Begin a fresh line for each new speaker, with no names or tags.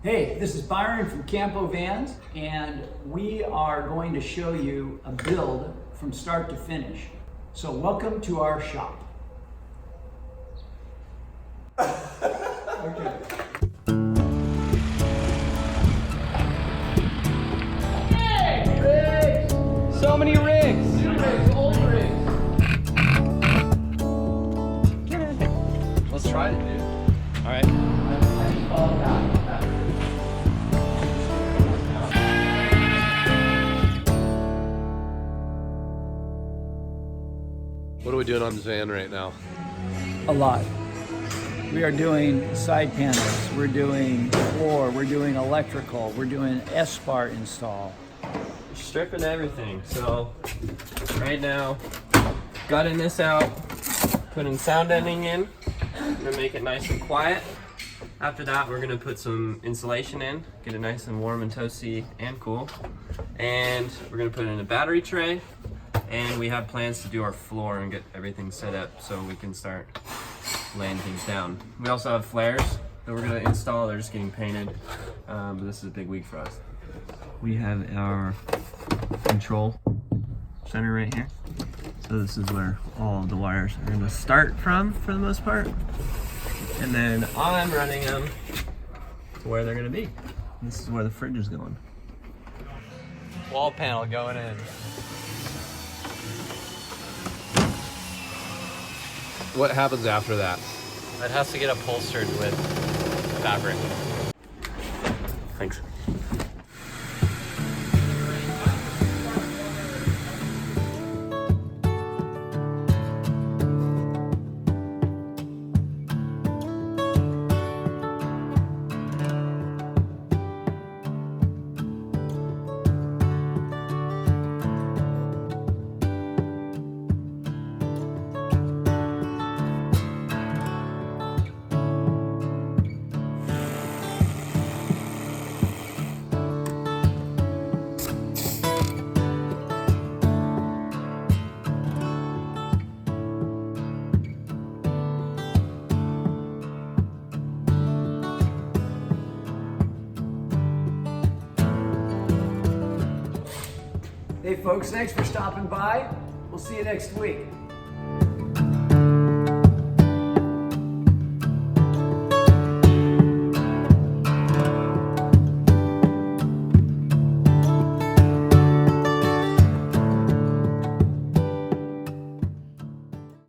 Hey, this is Byron from Campovans, and we are going to show you a build from start to finish. So welcome to our shop. Okay. Hey! Rigs!
So many rigs!
New rigs, old rigs.
Let's try it, dude. All right.
What are we doing on this van right now?
A lot. We are doing side panels, we're doing floor, we're doing electrical, we're doing S-bar install.
Stripping everything. So right now, gutting this out, putting sound ending in. I'm gonna make it nice and quiet. After that, we're gonna put some insulation in, get it nice and warm and toasty and cool. And we're gonna put in a battery tray. And we have plans to do our floor and get everything set up so we can start laying things down. We also have flares that we're gonna install. They're just getting painted, but this is a big week for us. We have our control center right here. So this is where all of the wires are gonna start from, for the most part. And then I'm running them to where they're gonna be. This is where the fridge is going. Wall panel going in.
What happens after that?
It has to get upholstered with fabric. Thanks.
Hey folks, thanks for stopping by. We'll see you next week.